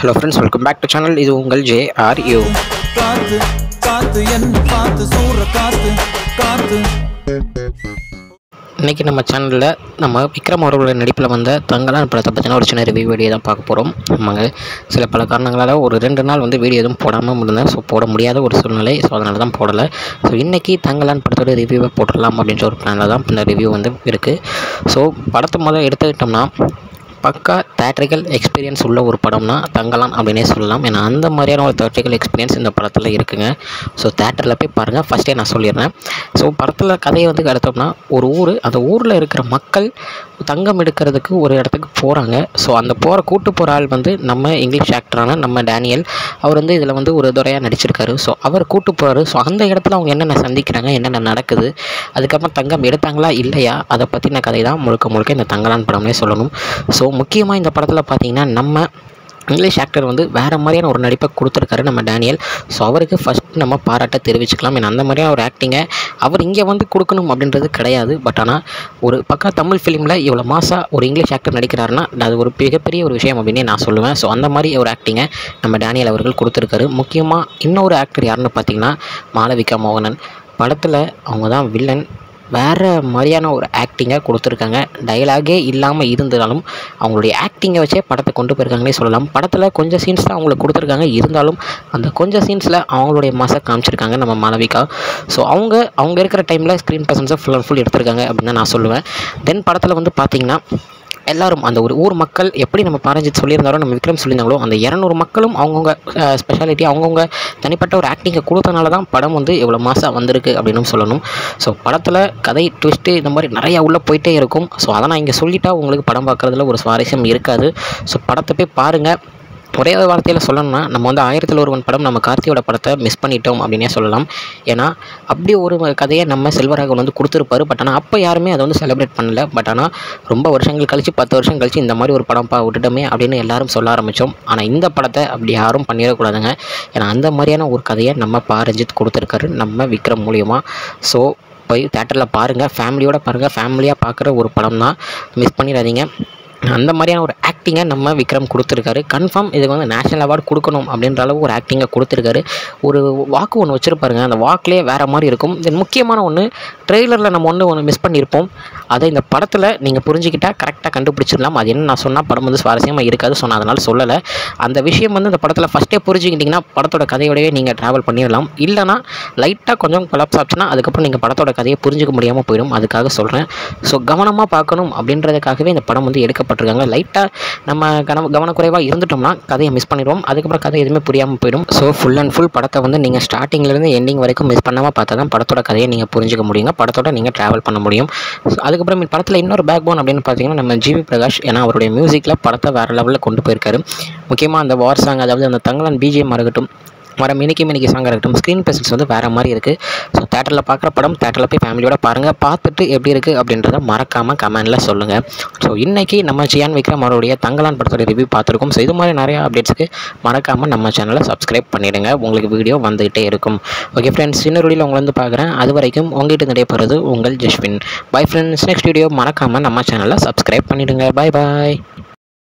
Hello friends, welcome back to channel. இது உங்கள் JRU. இன்றைக்கி நம்ம சேனலில் நம்ம விக்ரம் அவர்களுடைய நடிப்பில் வந்த தங்கலான் படத்தை பற்றின ஒரு சின்ன ரிவ்யூ வீடியோ தான் பார்க்க போகிறோம். ஆமாங்க, சில பல காரணங்களால் ஒரு 2 நாள் வீடியோ எதுவும் போடாமல் இருந்தேன். ஸோ போட முடியாத ஒரு சூழ்நிலை. ஸோ அதனால தான் போடலை. ஸோ இன்றைக்கி தங்கலான் படத்தோட ரிவ்யூவை போட்டுடலாம் அப்படின்ற ஒரு பிளானில் தான் இந்த ரிவ்யூ இருக்குது. ஸோ படத்தை எடுத்துக்கிட்டோம்னா பக்கா தேட்ரிக்கல் எக்ஸ்பீரியன்ஸ் உள்ள ஒரு படம்னா தங்கலான் அப்படின்னே சொல்லலாம். ஏன்னா அந்த மாதிரியான ஒரு தேட்ரிக்கல் எக்ஸ்பீரியன்ஸ் இந்த படத்தில் இருக்குங்க. ஸோ தேட்டரில் போய் பாருங்கள். ஃபஸ்ட்டே நான் சொல்லிடுறேன். ஸோ படத்தில் கதையை எடுத்தோம்னா ஒரு ஊர், அந்த ஊரில் இருக்கிற மக்கள் தங்கம் எடுக்கிறதுக்கு ஒரு இடத்துக்கு போகிறாங்க. ஸோ அந்த கூட்டு போகிற ஆள் நம்ம இங்கிலீஷ் ஆக்டரான நம்ம டேனியல். அவர் இதில் ஒரு துறையாக நடிச்சிருக்காரு. ஸோ அவர் கூட்டு போகிறாரு. ஸோ அந்த இடத்துல அவங்க என்னென்ன சந்திக்கிறாங்க, என்னென்ன நடக்குது, அதுக்கப்புறம் தங்கம் எடுத்தாங்களா இல்லையா, அதை பற்றின கதை தான் முழுக்க இந்த தங்கலான் படம்னே சொல்லணும். ஸோ முக்கியமாக இந்த படத்தில் பார்த்திங்கன்னா நம்ம இங்கிலீஷ் ஆக்டர் வேறு மாதிரியான ஒரு நடிப்பை கொடுத்துருக்காரு நம்ம டேனியல். ஸோ அவருக்கு ஃபஸ்ட் நம்ம பாராட்ட தெரிவிச்சுக்கலாம். ஏன்னா அந்த மாதிரியான ஒரு ஆக்டிங்கை அவர் இங்கே கொடுக்கணும் அப்படின்றது கிடையாது. பட் ஆனால் ஒரு பக்கா தமிழ் ஃபிலிமில் இவ்வளோ மாசாக ஒரு இங்கிலீஷ் ஆக்டர் நடிக்கிறாருன்னா அது ஒரு மிகப்பெரிய ஒரு விஷயம் அப்படின்னே நான் சொல்லுவேன். ஸோ அந்த மாதிரி ஒரு ஆக்டிங்கை நம்ம டேனியல் அவர்கள் கொடுத்துருக்காரு. முக்கியமாக இன்னொரு ஆக்டர் யாருன்னு பார்த்திங்கன்னா மாளவிகா மோகனன். படத்தில் அவங்க தான் வில்லன். வேறு மாதிரியான ஒரு ஆக்டிங்கை கொடுத்துருக்காங்க. டைலாகே இல்லாமல் இருந்தாலும் அவங்களுடைய ஆக்டிங்கை வச்சே படத்தை கொண்டு போயிருக்காங்கன்னே சொல்லலாம். படத்தில் கொஞ்சம் சீன்ஸ் தான் அவங்களுக்கு கொடுத்துருக்காங்க. இருந்தாலும் அந்த கொஞ்சம் சீன்ஸில் அவங்களுடைய மாசை காமிச்சிருக்காங்க நம்ம மாளவிகா. ஸோ அவங்க இருக்கிற டைமில் ஸ்க்ரீன் ப்ரெசன்ஸை ஃபுல் அண்ட் ஃபுல் எடுத்திருக்காங்க அப்படின்னு நான் சொல்லுவேன். தென் படத்தில் பார்த்திங்கன்னா எல்லோரும் அந்த ஒரு ஊர் மக்கள் எப்படி நம்ம பாரஞ்சித் சொல்லியிருந்தாரோ, நம்ம விக்ரம் சொல்லியிருந்தாங்களோ, அந்த 200 மக்களும் அவங்கவுங்க ஸ்பெஷாலிட்டி, அவங்கவுங்க தனிப்பட்ட ஒரு ஆக்டிங்கை கொடுத்தனால தான் படம் எவ்வளோ மாசாக வந்திருக்கு அப்படின்னு சொல்லணும். ஸோ படத்தில் கதை ட்விஸ்ட்டு இந்த மாதிரி நிறையா உள்ளே போயிட்டே இருக்கும். ஸோ அதை நான் இங்கே சொல்லிட்டா உங்களுக்கு படம் பார்க்குறதுல ஒரு சுவாரஸ்யம் இருக்காது. ஸோ படத்தை போய் பாருங்கள். ஒரே ஒரு வார்த்தையில் சொல்லணும்னா நம்ம 1000ல் ஒருவன் படம் நம்ம கார்த்தியோட படத்தை மிஸ் பண்ணிட்டோம் அப்படின்னே சொல்லலாம். ஏன்னா அப்படி ஒரு கதையை நம்ம செல்வராகவன் கொடுத்துருப்பாரு. பட் ஆனால் அப்போ யாருமே அதை செலிப்ரேட் பண்ணல. பட் ஆனால் ரொம்ப வருஷங்கள் கழித்து 10 வருஷம் கழித்து இந்த மாதிரி ஒரு படம் விட்டுட்டோமே அப்படின்னு எல்லாரும் சொல்ல ஆரம்பித்தோம். ஆனால் இந்த படத்தை அப்படி யாரும் பண்ணிடக்கூடாதுங்க. ஏன்னா அந்த மாதிரியான ஒரு கதையை நம்ம பாரஞ்சித் கொடுத்துருக்காரு நம்ம விக்ரம் மூலியமாக. ஸோ போய் தேட்டரில் பாருங்கள், ஃபேமிலியோடு பாருங்கள். ஃபேமிலியாக பார்க்குற ஒரு படம் தான், மிஸ் பண்ணிடாதீங்க. அந்த மாதிரியான ஒரு ஆக்டிங்கை நம்ம விக்ரம் கொடுத்துருக்காரு. கன்ஃபார்ம் இதுக்கு நேஷ்னல் அவார்டு கொடுக்கணும் அப்படின்ற அளவு ஒரு ஆக்டிங்கை கொடுத்துருக்காரு. ஒரு வாக்கு ஒன்று வச்சுருப்பாருங்க. அந்த வாக்கிலே வேறு மாதிரி இருக்கும். தென் முக்கியமான ஒன்று, ட்ரெய்லரில் நம்ம ஒன்று மிஸ் பண்ணியிருப்போம். அதை இந்த படத்தில் நீங்கள் புரிஞ்சுக்கிட்டால் கரெக்டாக கண்டுபிடிச்சிடலாம். அது என்ன நான் சொன்னால் படம் சுவாரஸ்யமாக இருக்காது. ஸோ நான் அதனால் சொல்லலை. அந்த விஷயம் இந்த படத்தில் ஃபஸ்ட்டே புரிஞ்சுக்கிட்டிங்கன்னா படத்தோட கதையோடவே நீங்கள் ட்ராவல் பண்ணிடலாம். இல்லைனா லைட்டாக கொஞ்சம் கொலாப்ஸ் ஆச்சுன்னா அதுக்கப்புறம் நீங்கள் படத்தோட கதையை புரிஞ்சிக்க முடியாமல் போயிடும். அதுக்காக சொல்கிறேன். ஸோ கவனமாக பார்க்கணும் அப்படின்றதுக்காகவே இந்த படம் எடுக்கப்பட்டிருக்காங்க. லைட்டாக நம்ம கவனக்குறைவாக இருந்துட்டோம்னா கதையை மிஸ் பண்ணிடுவோம். அதுக்கப்புறம் கதை எதுவுமே புரியாமல் போயிடும். ஸோ ஃபுல் அண்ட் ஃபுல் படத்தை நீங்கள் ஸ்டார்டிங்லேருந்து எண்டிங் வரைக்கும் மிஸ் பண்ணாமல் பார்த்தா தான் படத்தோட கதையை நீங்கள் புரிஞ்சிக்க முடியுங்க. படத்தோட நீங்கள் ட்ராவல் பண்ண முடியும். அதுக்கப்புறம் படத்தில் இன்னொரு பேக் போன் அப்படின்னு பார்த்தீங்கன்னா நம்ம ஜிவி பிரகாஷ். ஏன்னா அவருடைய மியூசிக்கில் படத்தை வேறு லெவலில் கொண்டு போயிருக்காரு. முக்கியமாக அந்த வார் சாங், அதாவது அந்த தங்கலான் பிஜிஎம் இருக்கட்டும், வர மினிக்கி சாங் இருக்கட்டும், ஸ்க்ரீன் ப்ரெசன்ஸ் வேறு மாதிரி இருக்குது. ஸோ தேட்டரில் பார்க்குற படம் தேட்டரில் போய் ஃபேமிலியோட பாருங்கள். பார்த்துட்டு எப்படி இருக்குது அப்படின்றத மறக்காமல் கமெண்டில் சொல்லுங்கள். ஸோ இன்றைக்கி நம்ம சியான் விக்ரம் அவருடைய தங்கலான் படத்தோட ரிவ்யூ பார்த்துருக்கோம். ஸோ இது மாதிரி நிறையா அப்டேட்ஸுக்கு மறக்காமல் நம்ம சேனலை சப்ஸ்கிரைப் பண்ணிவிடுங்க. உங்களுக்கு வீடியோ வந்துகிட்டே இருக்கும். ஓகே ஃப்ரெண்ட்ஸ், இன்னொரு வீடியோவில் உங்களை பார்க்குறேன். அது வரைக்கும் உங்கள்கிட்ட நடைபெறுறது உங்கள் Jaswin. Bye friends. Next video மறக்காமல் நம்ம சேனலை சப்ஸ்கிரைப் பண்ணிவிடுங்க. பாய் பாய்.